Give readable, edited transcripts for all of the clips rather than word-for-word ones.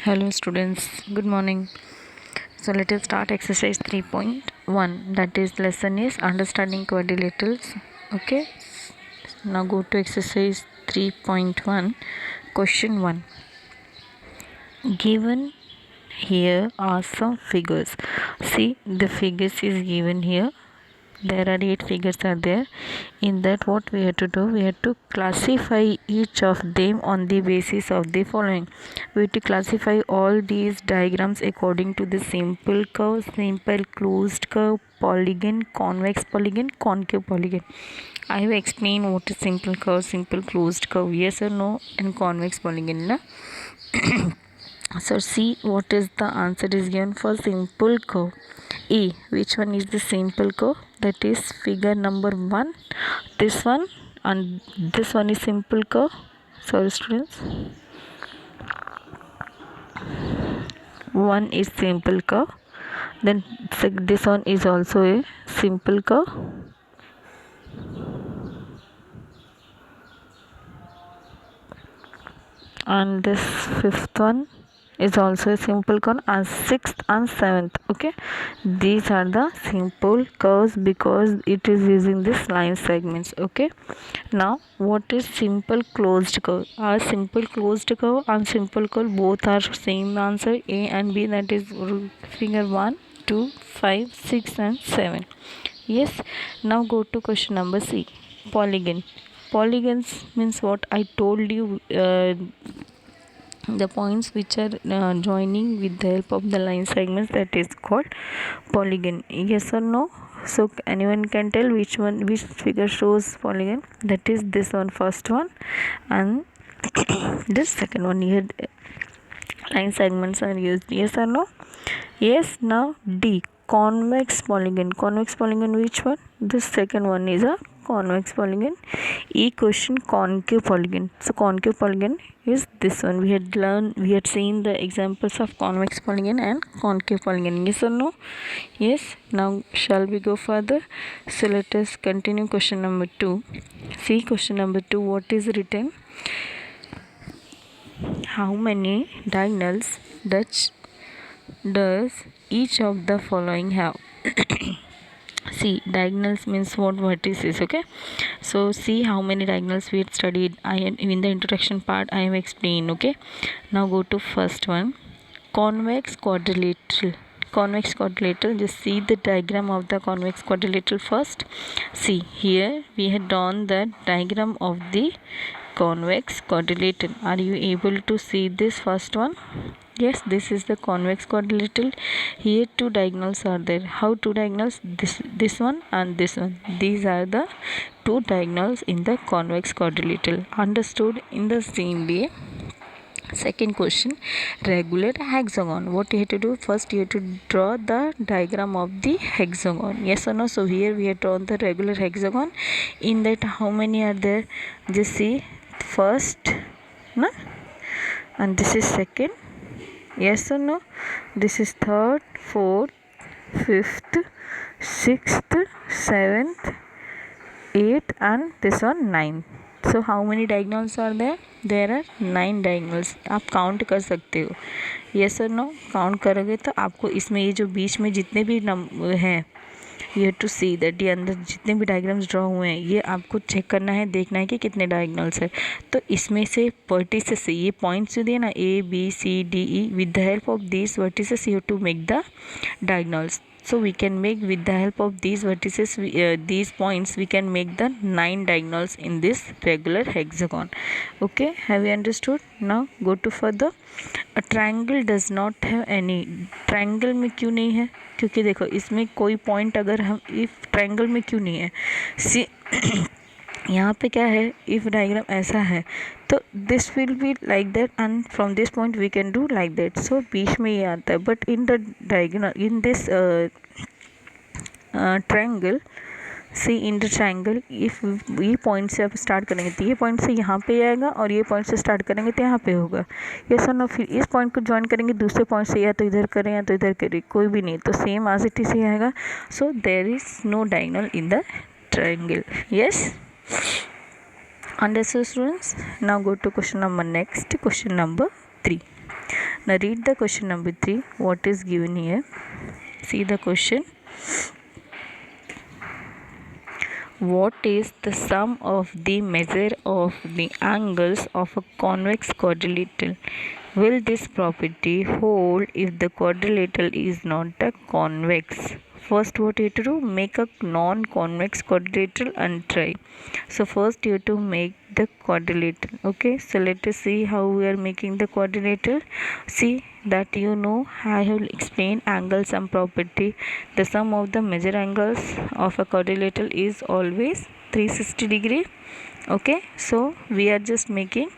Hello students, good morning. So let us start exercise 3.1, that is lesson is understanding quadrilaterals. Okay, now go to exercise 3.1, question 1. Given here are some figures. See, the figures is given here. There are 8 figures are there. In that, what we have to do, we have to classify each of them on the basis of the following. We have to classify all these diagrams according to the simple curve, simple closed curve, polygon, convex polygon, concave polygon. I have explained what is simple curve, simple closed curve, yes or no, and convex polygon. Na? So see what is the answer is given for simple curve. A, which one is the simple curve? That is figure number 1. This one and this one is simple curve. Sorry students. One is simple curve. Then this one is also a simple curve. And this fifth one is also a simple curve, and sixth and seventh. Okay, these are the simple curves because it is using this line segments. Okay, now what is simple closed curve? Our simple closed curve and simple curve both are same answer, A and B, that is figure 1, 2, 5, 6 and 7. Yes, now go to question number C, polygon. Polygons means what I told you, the points which are joining with the help of the line segments, that is called polygon. Yes or no? So anyone can tell which figure shows polygon? That is this one, first one, and this second one. Here line segments are used. Yes or no? Yes. Now D, convex polygon. Convex polygon, which one? This second one is a convex polygon. E question, concave polygon. So concave polygon is this one. We had seen the examples of convex polygon and concave polygon. Yes or no? Yes. Now shall we go further? So let us continue question number 2. See question number 2, what is written? How many diagonals does each of the following have? See, diagonals means what? Vertices. Okay, so see how many diagonals we had studied. In the introduction part I have explained. Okay, now go to first one, convex quadrilateral. Convex quadrilateral, just see the diagram of the convex quadrilateral first. See, here we had drawn the diagram of the convex quadrilateral. Are you able to see this first one? Yes, this is the convex quadrilateral. Here two diagonals are there. How two diagonals? This one and this one. These are the two diagonals in the convex quadrilateral. Understood? In the same way, second question, regular hexagon. What you have to do? First you have to draw the diagram of the hexagon. Yes or no? So here we have drawn the regular hexagon. In that, how many are there? Just see, first, no? And this is second. Yes or no? This is third, fourth, fifth, sixth, seventh, eighth, and this one 9. So how many diagonals are there? There are 9 diagonals. आप count कर सकते हो. Yes or no? Count करोगे तो आपको इसमें ये जो बीच में जितने भी हैं, you have to see that, ये अंदर जितने भी डायग्राम्स ड्रॉ हुए हैं ये आपको चेक करना है, देखना है कि कितने डायगोनल्स है. तो इसमें से वर्टिसेस से ये पॉइंट्स जो दिए ना, A B C D E, with the help of this vertices you have to make the diagonals. So we can make, with the help of these vertices, these points, we can make the 9 diagonals in this regular hexagon. Okay, have you understood? Now go to further. A triangle does not have any. Triangle में क्यों नहीं है? क्योंकि देखो इसमें कोई point, अगर हम इफ ट्रायंगल में क्यों नहीं है, सी यहाँ पे क्या है, इफ डायग्राम ऐसा है तो this will be like that and from this point we can do like that. So बीच में ये आता है. But in the diagram, in this triangle, see in the triangle, if ये पॉइंट से आप स्टार्ट करेंगे तो ये पॉइंट से यहाँ पे आएगा, और ये पॉइंट से स्टार्ट करेंगे तो यहाँ पे होगा. ये सर ना, फिर इस पॉइंट को ज्वाइन करेंगे दूसरे पॉइंट से, या तो इधर करें या तो इधर करें, कोई भी नहीं, तो सेम एज इट इज आएगा. So there is no diagonal in the triangle. Yes, understood students? Now go to question number next, question number 3. Now read the question number 3. What is given here? See the question. What is the sum of the measure of the angles of a convex quadrilateral? Will this property hold if the quadrilateral is not a convex? First, what you have to do? Make a non-convex quadrilateral and try. So first you have to make the quadrilateral. Okay, so let us see how we are making the quadrilateral. See that I have explained angle sum property. The sum of the measure angles of a quadrilateral is always 360 degree. Okay, so we are just making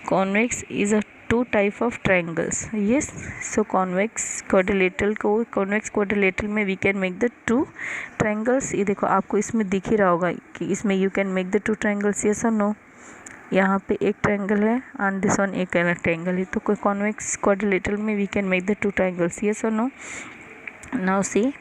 convex is a two type of triangles. Yes, so convex quadrilateral में we can make the two triangles. ये देखो आपको इसमें दिख ही रहा होगा कि इसमें you can make the two triangles. yes or no? यहाँ पे एक ट्रायंगल है and this one एक अलग ट्रायंगल है, तो कोई convex quadrilateral में we can make the two triangles. yes or no? Now see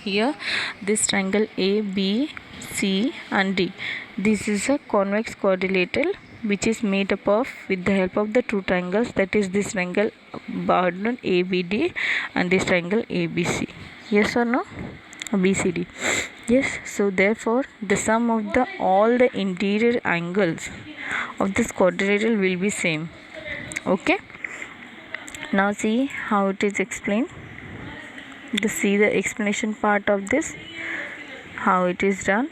here this triangle A, B, C and D. This is a convex quadrilateral which is made up of with the help of the two triangles, that is this triangle bordered ABD and this triangle ABC. Yes or no? BCD. Yes, so therefore the sum of the all the interior angles of this quadrilateral will be same. Okay, now see how it is explained. To see the explanation part of this, how it is done.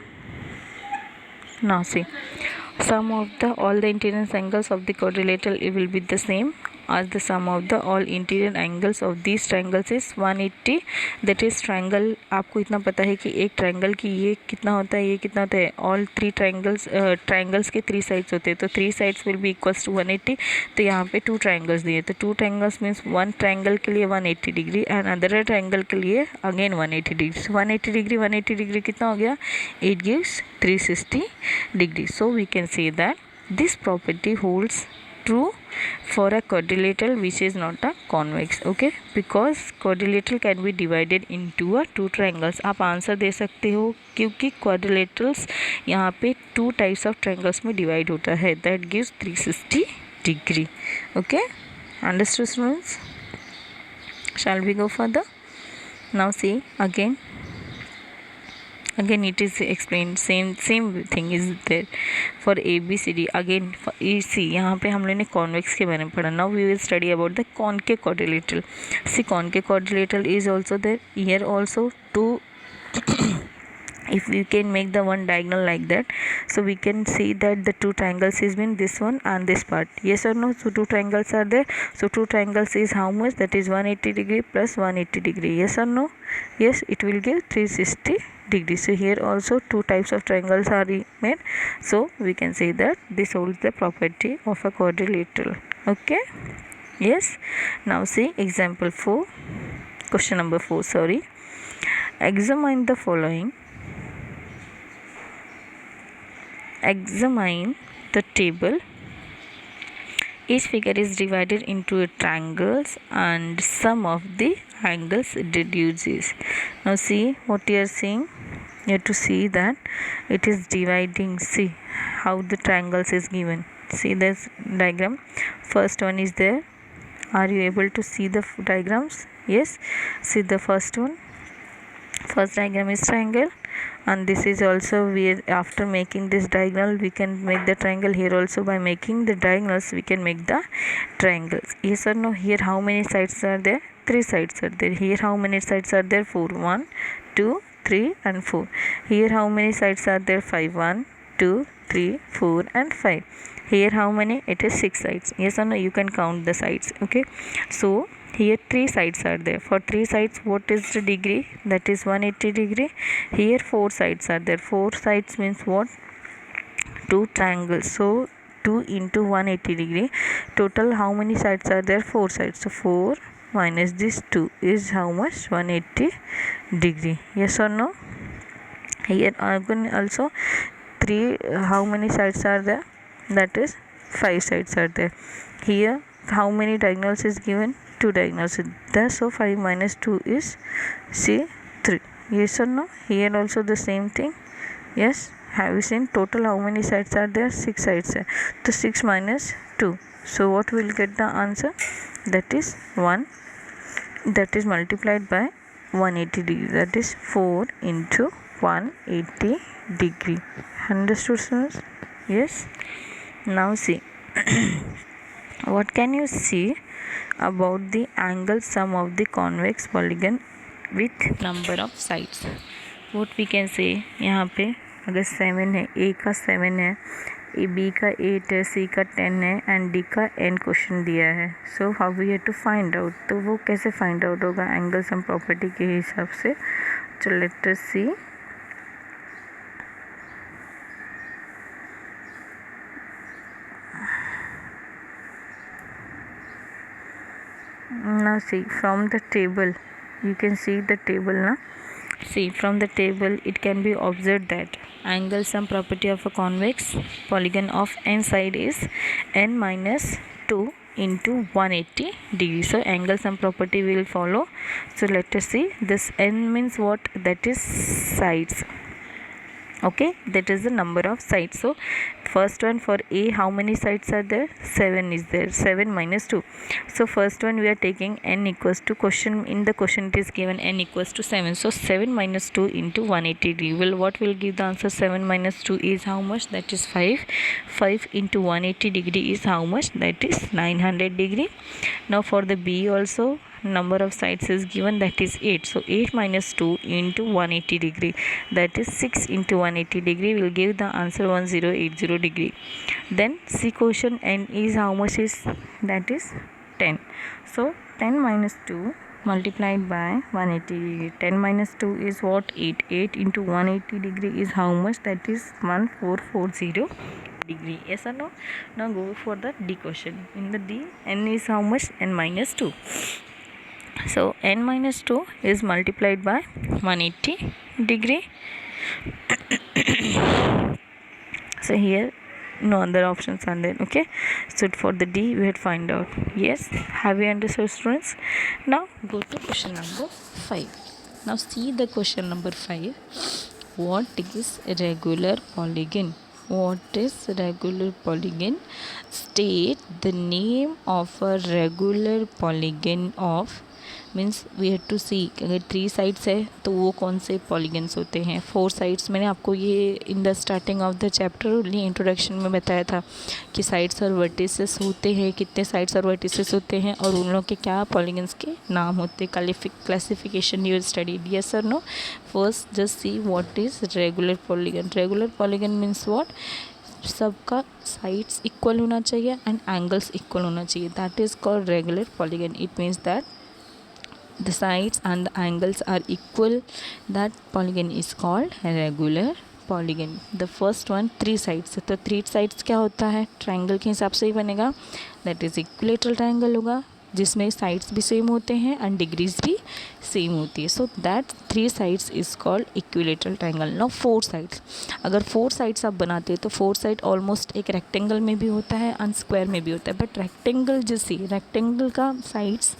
Now see, sum of the all the interior angles of the quadrilateral, it will be the same as the sum of the all interior angles of these triangles is 180. that is triangle, आपको इतना पता है कि एक triangle की ये कितना होता है, ये कितना होता है, ऑल थ्री ट्रायंगल्स के 3 साइड्स होते हैं, तो 3 sides will be equals to 180. तो यहाँ पे 2 ट्रायंगल्स दिए, तो 2 ट्रायंगल्स मीन्स वन ट्रायंगल के लिए 180 डिग्री एंड अदर ट्रायंगल के लिए अगेन 180 डिग्री. 180 डिग्री कितना हो गया? It gives 360 degree. So we can say that this property holds true for a quadrilateral which is not a convex. okay, because quadrilateral can be divided into a two triangles. आप answer दे सकते हो क्योंकि quadrilaterals यहाँ पे two types of triangles में divide होता है, that gives 360 degree. okay, understood students? Shall we go further? Now see again it is explained, same thing is there for ABCD. again see यहाँ पे हम लोगों ने कॉन्वेक्स के बारे में पढ़ा. now we will study about the concave quadrilateral. see concave quadrilateral is also there. here also two if we can make the one diagonal like that, so we can see that the two triangles is been this one and this part. yes or no? So two triangles are there, so two triangles is how much? that is 180 degree plus 180 degree. yes or no? Yes, it will give 360 degree. so here also two types of triangles are made, so we can say that this holds the property of a quadrilateral. okay, yes. Now see example 4, question number 4, sorry. Examine the following. Examine the table. Each figure is divided into triangles and sum of the angles reduces. Now see what you are seeing. You have to see that it is dividing. See how the triangles is given. See this diagram. First one is there. Are you able to see the diagrams? Yes. See the first one. First diagram is triangle, and this is also where after making this diagonal we can make the triangle. here also by making the diagonals we can make the triangles. yes or no? here how many sides are there? 3 sides are there. here how many sides are there? 4. 1 2 3 and 4. here how many sides are there? 5. 1 2 3 4 and 5. here how many? it is 6 sides. yes or no? you can count the sides. okay, so here 3 sides are there. for 3 sides what is the degree? that is 180 degree. here 4 sides are there. 4 sides means what? 2 triangles. so 2 into 180 degree. total how many sides are there? 4 sides. so 4 minus this 2 is how much? 180 degree. yes or no? here again also 3 how many sides are there? that is 5 sides are there. here how many diagonals is given? 2 diagonals is there. so 5 minus 2 is see 3. yes or no? here also the same thing. yes, have you seen total how many sides are there? 6 sides. so 6 minus 2. so what will get the answer? that is 1, that is multiplied by 180 degree, that is 4 into 180 degree. Understood, students? Yes. Now see, what can you see about the angle sum of the convex polygon with number of sides? What we can say, यहाँ पे अगर 7 है, A का 7 है, B का 8 है, C का 10 है एंड D का n क्वेश्चन दिया है. So how we have to find out, तो वो कैसे फाइंड आउट होगा एंगल सम प्रॉपर्टी के हिसाब से. तो let us see. Now see, from the table you can see the table now. See, from the table it can be observed that angle sum property of a convex polygon of n side is n minus 2 into 180 degrees. So angle sum property will follow. So let us see, this n means what? That is sides. Okay, that is the number of sides. So first one for A, how many sides are there? 7 is there. 7 minus 2. So first one we are taking n equals to, question in the question it is given n equals to 7. So 7 minus 2 into 180 degree will, what will give the answer? 7 minus 2 is how much? That is 5. 5 into 180 degree is how much? That is 900 degree. Now for the B also, number of sides is given, that is 8. So 8 minus 2 into 180 degree, that is 6 into 180 degree will give the answer 1080 degree. Then C question n is how much is? That is 10. So 10 minus 2 multiplied by 180 degree. 10 minus 2 is what? 8. 8 into 180 degree is how much? That is 1440 degree. Yes or no? Now go for the D question. In the D, n is how much? N minus 2. So n minus 2 is multiplied by 180 degree. So here no other options are there. Okay, so for the D we had find out. Yes, have you understood, students? Now go to question number 5. Now see the question number 5. What is regular polygon? What is regular polygon? State the name of a regular polygon of, means we have to see, अगर 3 sides है तो वो कौन से polygons होते हैं. 4 sides मैंने आपको ये in the starting of the chapter only introduction में बताया था कि साइड्स और वर्टिसेस होते हैं, कितने साइड्स और वर्टिसेस होते हैं और उन लोग के क्या पॉलीगन्स के नाम होते हैं. Classification you studied. यस और no? First just see what is regular polygon. Regular polygon means what? सबका साइड्स इक्वल होना चाहिए एंड एंगल्स इक्वल होना चाहिए. That is called regular polygon. It means that the sides and the angles are equal. That polygon is called regular polygon. The first one 3 sides. तो 3 sides क्या होता है? Triangle के हिसाब से ही बनेगा. दैट इज इक्विलेटरल ट्रायंगल होगा जिसमें साइड्स भी सेम होते हैं एंड डिग्रीज भी सेम होती है. So that 3 sides is called equilateral triangle. Now 4 sides, अगर 4 साइड्स आप बनाते हैं तो 4 साइड ऑलमोस्ट एक रेक्टेंगल में भी होता है एंड स्क्वायर में भी होता है. बट रेक्टेंगल जैसे रेक्टेंगल का साइड्स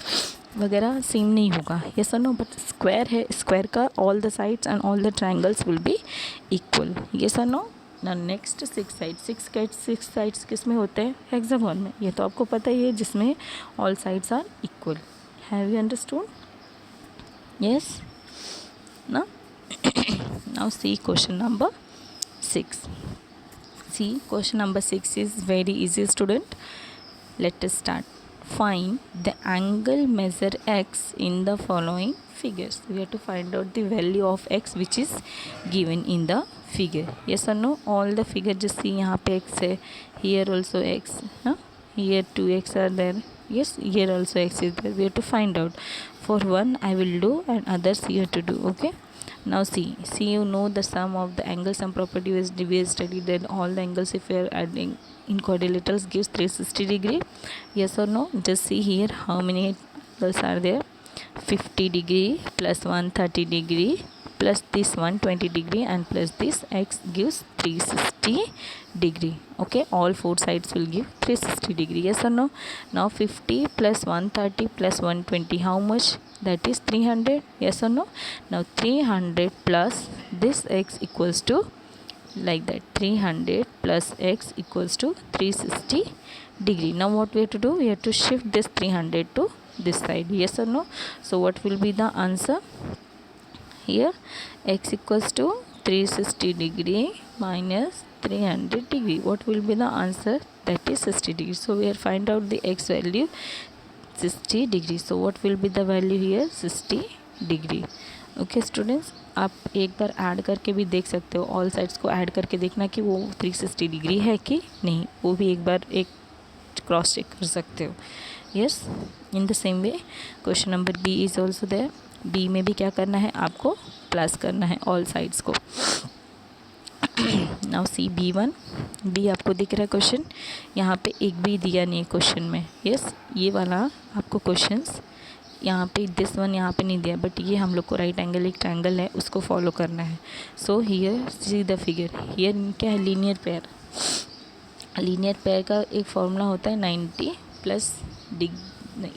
वगैरह सेम नहीं होगा. यस और नो? बट स्क्वायर है, स्क्वायर का all the sides and all the triangles will be equal. Yes और नो? ना नेक्स्ट 6 साइड्स किस में होते हैं? हेक्सागोन में. ये तो आपको पता ही है, जिसमें all sides are equal. Have you understood? Yes ना? Now see question number 6. See question number 6 is very easy student. Let us start. Find the angle measure x in the following figures. We have to find out the value of x which is given in the figure. Yes or no? All the figure just see, यहाँ पे x है, here also x, here 2x are there. Yes, here also x is there. We have to find out. For one I will do and others you have to do. Okay. Now see you know the sum of the angle sum property is we studied that all the angles if we are adding in quadrilaterals gives 360 degree. Yes or no? Just see here how many angles are there. 50 degree plus 130 degree plus this 120 degree and plus this x gives 360 degree. Okay, all 4 sides will give 360 degree. Yes or no? Now 50 plus 130 plus 120 how much? That is 300. Yes or no? Now 300 plus this x equals to, like that, 300 plus x equals to 360 degree. Now what we have to do, we have to shift this 300 to this side. Yes or no? So what will be the answer here? X equals to 360 degree minus 300 degree. What will be the answer? That is 60 degree. So we have find out the x value 60 degree. So what will be the value here? 60 degree. Okay students, आप एक बार add करके भी देख सकते हो, all sides को add करके देखना कि वो 360 डिग्री है कि नहीं, वो भी एक बार एक क्रॉस चेक कर सकते हो. Yes, in the same way question number B is also there. B में भी क्या करना है, आपको प्लस करना है ऑल साइड्स को. Now see B1. बी आपको दिख रहा है क्वेश्चन, यहाँ पे एक भी दिया नहीं है क्वेश्चन में. यस, ये वाला आपको क्वेश्चंस यहाँ पे दिस वन यहाँ पे नहीं दिया, बट ये हम लोग को राइट एंगल एक ट्रायंगल है उसको फॉलो करना है. So here see the figure. Here क्या है, लीनियर पेयर. लीनियर पेयर का एक फॉर्मूला होता है 90 plus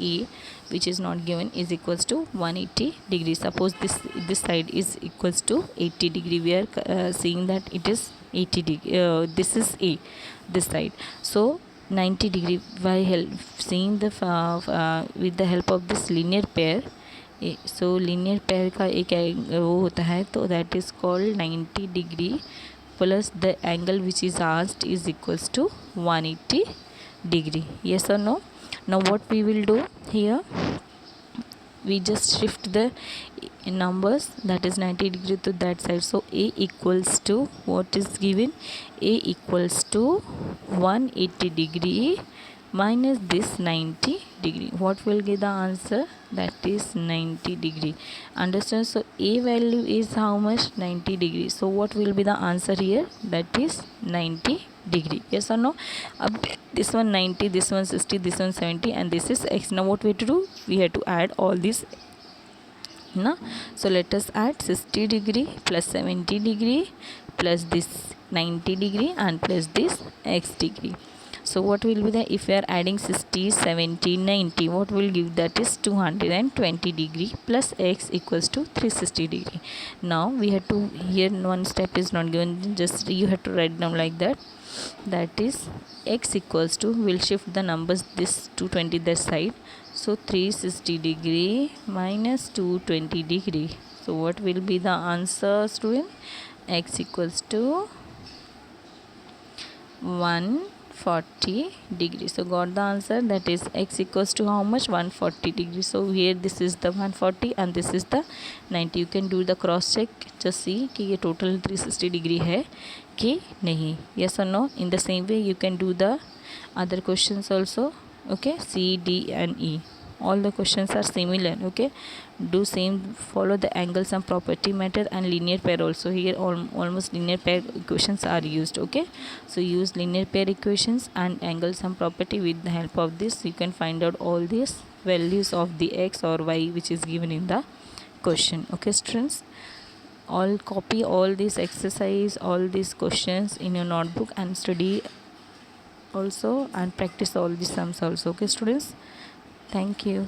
A which is not given is equals to 180 degree. Suppose this side is equals to 80 degree. We are seeing that it is 80 degree. This is A, this side. So 90 degree by seeing the with the help of this linear pair. So linear pair का एक वो होता है, तो that is called 90 degree plus the angle which is asked is equals to 180 degree. Yes or no? Now what we will do here, we just shift the numbers, that is 90 degree to that side. So A equals to what is given, A equals to 180 degree minus this 90 degree. What will give the answer? That is 90 degree. Understand? So A value is how much? 90 degree. So what will be the answer here? That is 90 degree. Yes or no? This one 90, this one 60, this one 70, and this is x. Now what we have to do, we have to add all these. So let us add 60 degree plus 70 degree plus this 90 degree and plus this x degree. So what will be the, if we are adding 60, 70, 90, what will give? That is 220 degree plus x equals to 360 degree. Now we have to, here one step is not given, just you have to write down like that. That is x equals to, we'll shift the numbers this 220 this side. So 360 degree minus 220 degree. So what will be the answer, student? X equals to 140 degree. So got the answer, that is x equals to how much? 140 degree. So here this is the 140 and this is the 90. You can do the cross check, just see कि ये total 360 degree है कि नहीं. Yes or no? In the same way you can do the other questions also. Okay, C, D and E, all the questions are similar. Okay, do same, follow the angle sum property method and linear pair also. Here almost linear pair equations are used. Okay, so use linear pair equations and angle sum property. With the help of this you can find out all these values of the x or y which is given in the question. Okay students, all copy all these exercise, all these questions in your notebook and study also and practice all the sums also. Okay students, thank you.